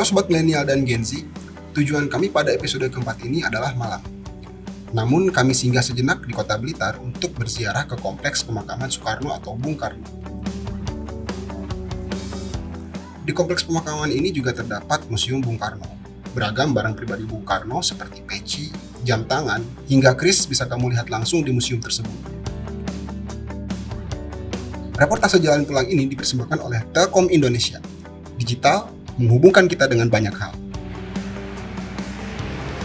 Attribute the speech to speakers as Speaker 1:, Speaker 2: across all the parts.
Speaker 1: Halo Sobat Milenial dan Gen Z, tujuan kami pada episode keempat ini adalah Malang. Namun kami singgah sejenak di kota Blitar untuk berziarah ke kompleks pemakaman Soekarno atau Bung Karno. Di kompleks pemakaman ini juga terdapat Museum Bung Karno. Beragam barang pribadi Bung Karno seperti peci, jam tangan, hingga kris bisa kamu lihat langsung di museum tersebut. Reportase Jalan Pulang ini dipersembahkan oleh Telkom Indonesia. Digital menghubungkan kita dengan banyak hal.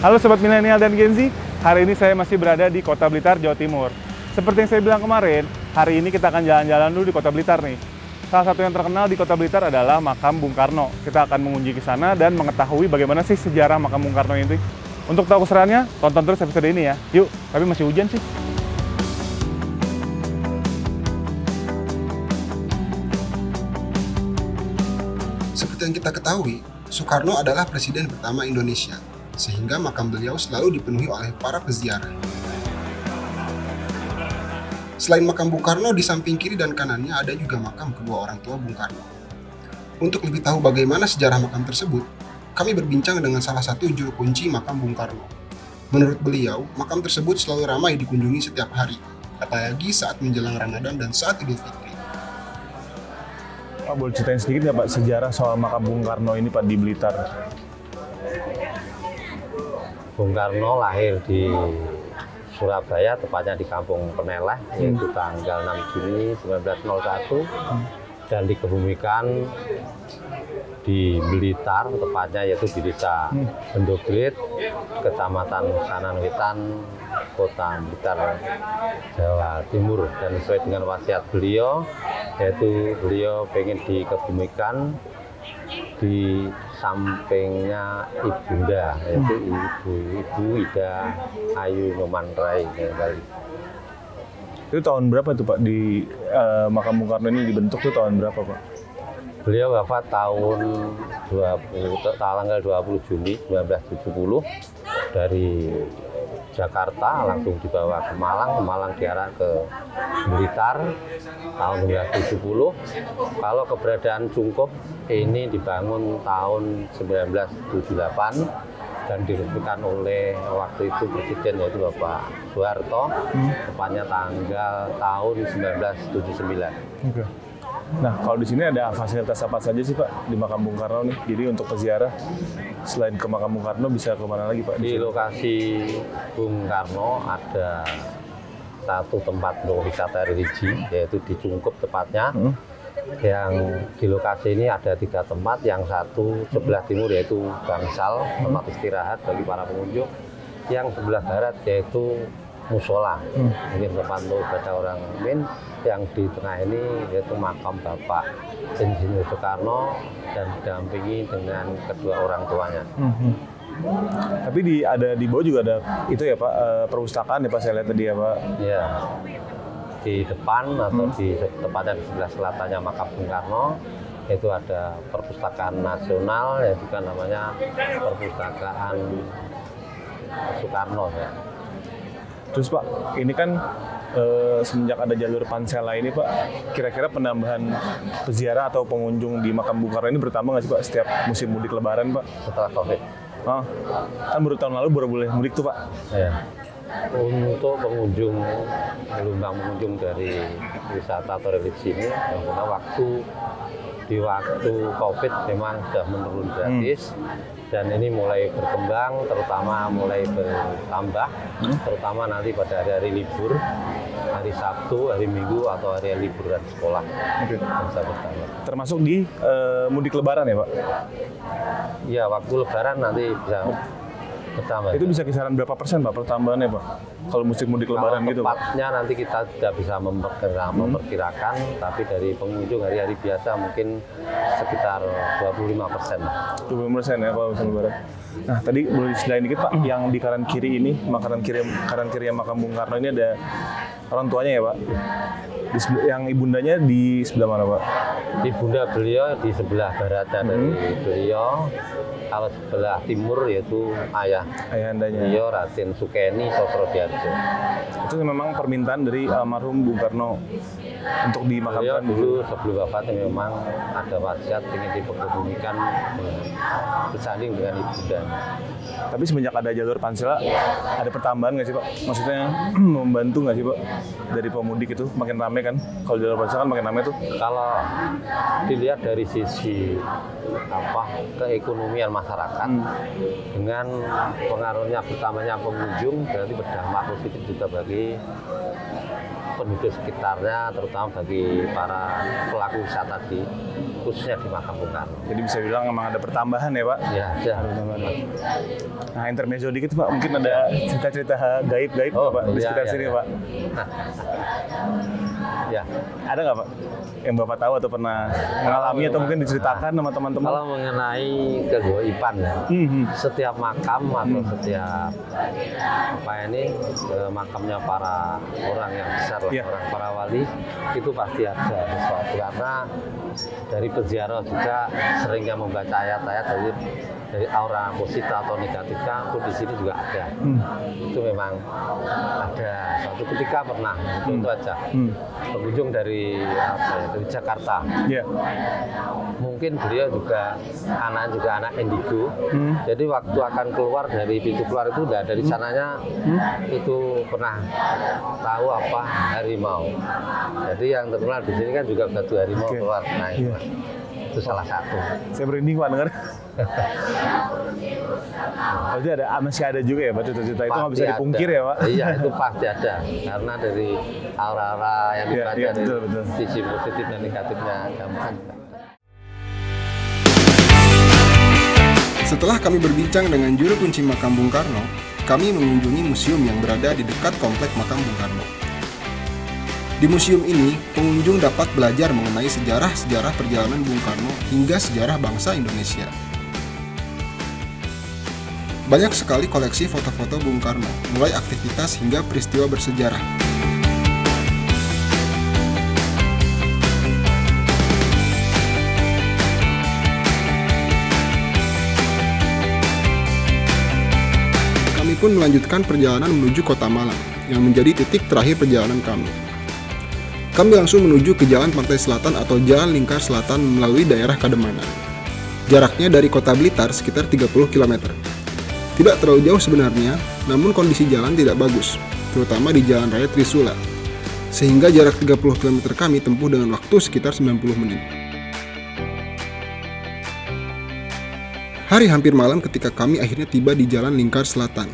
Speaker 2: Halo Sobat Milenial dan Gen Z, hari ini saya masih berada di Kota Blitar, Jawa Timur. Seperti yang saya bilang kemarin, hari ini kita akan jalan-jalan dulu di Kota Blitar nih. Salah satu yang terkenal di Kota Blitar adalah makam Bung Karno. Kita akan mengunjungi ke sana dan mengetahui bagaimana sih sejarah makam Bung Karno ini. Untuk tahu keseruannya, tonton terus episode ini ya. Yuk, tapi masih hujan sih.
Speaker 1: Seperti yang kita ketahui, Soekarno adalah presiden pertama Indonesia, sehingga makam beliau selalu dipenuhi oleh para peziarah. Selain makam Bung Karno, di samping kiri dan kanannya ada juga makam kedua orang tua Bung Karno. Untuk lebih tahu bagaimana sejarah makam tersebut, kami berbincang dengan salah satu juru kunci makam Bung Karno. Menurut beliau, makam tersebut selalu ramai dikunjungi setiap hari, apalagi saat menjelang Ramadan dan saat Idul Fitri.
Speaker 2: Pak, boleh ceritain sedikit nggak Pak sejarah soal makam Bung Karno ini Pak di Blitar?
Speaker 3: Bung Karno lahir di Surabaya, tepatnya di Kampung Peneleh, yaitu tanggal 6 Juni 1901, dan dikebumikan di Blitar, tepatnya yaitu di Desa Bendogrit, Kecamatan Sananwetan, Kota Blitar, Jawa Timur. Dan sesuai dengan wasiat beliau, yaitu beliau pengen dikebumikan di sampingnya ibunda, yaitu Ibu Ida Ayu Numantrai.
Speaker 2: Itu tahun berapa tuh Pak di makam Bung Karno ini dibentuk tuh tahun berapa Pak?
Speaker 3: Beliau wafat tanggal 20 Juli 1970 dari Jakarta, langsung dibawa ke Malang diarah ke Blitar tahun 1970. Kalau keberadaan Cungkup ini dibangun tahun 1978 dan diresmikan oleh waktu itu Presiden yaitu Bapak Soeharto, tepatnya tanggal tahun 1979.
Speaker 2: Oke. Nah, kalau di sini ada fasilitas apa saja sih Pak di makam Bung Karno nih? Jadi untuk peziarah selain ke makam Bung Karno bisa kemana lagi Pak?
Speaker 3: Di lokasi Bung Karno ada satu tempat wisata religi, yaitu di Cungkup tepatnya. Yang di lokasi ini ada 3 tempat, yang satu sebelah timur yaitu bangsal, tempat istirahat bagi para pengunjung. Yang sebelah barat yaitu musola, ini tempat untuk ibadah orang mukmin. Yang di tengah ini yaitu makam Bapak Insinyur Soekarno dan didampingi dengan kedua orang tuanya.
Speaker 2: Tapi ada di bawah juga ada itu ya Pak, perpustakaan ya Pak, saya lihat tadi ya Pak.
Speaker 3: Ya, di depan atau di tepatnya di sebelah selatannya makam Bung Karno itu ada perpustakaan nasional, yaitu kan namanya perpustakaan Soekarno ya.
Speaker 2: Terus Pak, ini kan semenjak ada jalur Pansela ini Pak, kira-kira penambahan peziarah atau pengunjung di makam Bung Karno ini bertambah nggak sih Pak setiap musim mudik Lebaran Pak?
Speaker 3: Setelah COVID.
Speaker 2: Oh, kan baru tahun lalu baru boleh mudik tuh Pak.
Speaker 3: Ya. Untuk gelombang pengunjung dari wisata atau religi ini, karena di waktu COVID memang sudah menurun drastis. Dan ini mulai berkembang, terutama mulai bertambah, terutama nanti pada hari-hari libur, hari Sabtu, hari Minggu, atau hari liburan sekolah. Bisa bertambah.
Speaker 2: Termasuk di mudik Lebaran ya Pak?
Speaker 3: Ya, waktu Lebaran nanti bisa bertambah.
Speaker 2: Itu bisa kisaran berapa persen Pak pertambahannya Pak? Kalau musim mudik Lebaran gitu Pak?
Speaker 3: Tepatnya nanti kita tidak bisa memperkirakan, tapi dari pengunjung hari-hari biasa mungkin sekitar 25%.
Speaker 2: 25% ya kalau musim Lebaran. Nah tadi boleh disediain dikit Pak, yang di kanan kiri ini, kanan kiri makam Bung Karno ini ada orang tuanya ya Pak. Yang ibundanya di sebelah mana Pak?
Speaker 3: Ibunda beliau di sebelah baratnya dari beliau. Kalau sebelah timur yaitu
Speaker 2: Ayahandanya.
Speaker 3: beliau Raden Sukeni Sosrodiatso.
Speaker 2: Itu memang permintaan dari almarhum Bung Karno untuk
Speaker 3: Beliau
Speaker 2: dimakamkan
Speaker 3: dulu sebelum wafatnya memang ada wasiat ingin diperkebumikan bersanding dengan ibunda.
Speaker 2: Tapi semenjak ada jalur Pansela, ada pertambahan nggak sih Pak? Maksudnya membantu nggak sih Pak dari pemudik itu makin rame kan? Kalau jalur Pansela kan makin rame tuh.
Speaker 3: Kalau dilihat dari sisi keekonomian masyarakat dengan pengaruhnya bertambahnya pengunjung berarti berdampak positif juga bagi penduduk sekitarnya, terutama bagi para pelaku wisata khususnya di makam Bung Karno.
Speaker 2: Jadi bisa bilang memang ada pertambahan ya Pak?
Speaker 3: Ya, ada.
Speaker 2: Nah, intermezzo dikit Pak, mungkin ada cerita-cerita gaib-gaib nggak Pak di sekitar sini Pak?
Speaker 3: Ya,
Speaker 2: Ada nggak Pak yang Bapak tahu atau pernah mengalami atau mungkin diceritakan sama teman-teman?
Speaker 3: kalau mengenai kegaiban ya, setiap makam atau setiap makamnya para orang yang besar lah, orang para wali itu pasti ada sesuatu karena dari peziarah juga seringnya membaca ayat-ayat dari aura positif atau negatifnya pun di sini juga ada. Itu memang ada. Suatu ketika pernah itu aja pengunjung dari Jakarta. Mungkin beliau juga anak indigo. Jadi waktu akan keluar dari pintu keluar itu udah dari sananya itu pernah tahu harimau. Jadi yang terkenal di sini kan juga batu harimau keluar. Nah, itu salah satu.
Speaker 2: Saya merinding Pak dengar. Berarti masih ada juga ya Pak cerita-cerita itu nggak bisa dipungkir ya Pak?
Speaker 3: Iya itu pasti ada karena dari aura-aura yang dibaca dari sisi positif dan negatifnya gampang.
Speaker 1: Setelah kami berbincang dengan juru kunci makam Bung Karno, kami mengunjungi museum yang berada di dekat komplek makam Bung Karno. Di museum ini, pengunjung dapat belajar mengenai sejarah-sejarah perjalanan Bung Karno hingga sejarah bangsa Indonesia. Banyak sekali koleksi foto-foto Bung Karno, mulai aktivitas hingga peristiwa bersejarah. Kami pun melanjutkan perjalanan menuju Kota Malang, yang menjadi titik terakhir perjalanan kami. Kami langsung menuju ke Jalan Pantai Selatan atau Jalan Lingkar Selatan melalui daerah Kademanan. Jaraknya dari Kota Blitar sekitar 30 km. Tidak terlalu jauh sebenarnya, namun kondisi jalan tidak bagus, terutama di Jalan Raya Trisula. Sehingga jarak 30 km kami tempuh dengan waktu sekitar 90 menit. Hari hampir malam ketika kami akhirnya tiba di Jalan Lingkar Selatan.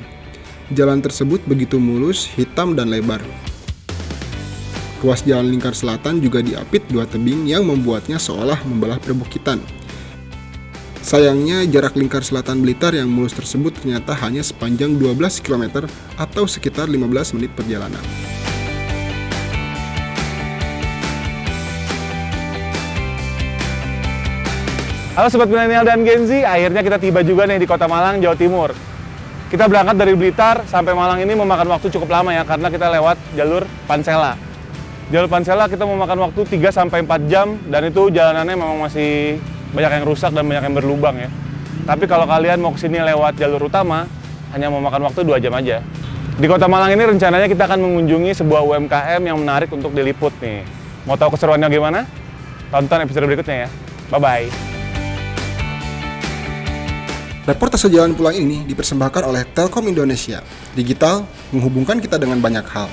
Speaker 1: Jalan tersebut begitu mulus, hitam, dan lebar. Ruas Jalan Lingkar Selatan juga diapit dua tebing yang membuatnya seolah membelah perbukitan. Sayangnya, jarak Lingkar Selatan Blitar yang mulus tersebut ternyata hanya sepanjang 12 km atau sekitar 15 menit perjalanan.
Speaker 2: Halo Sobat Milenial dan Gen Z, akhirnya kita tiba juga nih di Kota Malang, Jawa Timur. Kita berangkat dari Blitar sampai Malang ini memakan waktu cukup lama ya, karena kita lewat jalur Pansela. Jalur Pansela kita memakan waktu 3-4 jam, dan itu jalanannya memang masih banyak yang rusak dan banyak yang berlubang ya. Tapi kalau kalian mau kesini lewat jalur utama, hanya memakan waktu 2 jam aja. Di Kota Malang ini rencananya kita akan mengunjungi sebuah UMKM yang menarik untuk diliput nih. Mau tahu keseruannya gimana? Tonton episode berikutnya ya. Bye-bye.
Speaker 1: Reportase Jalan Pulang ini dipersembahkan oleh Telkom Indonesia. Digital menghubungkan kita dengan banyak hal.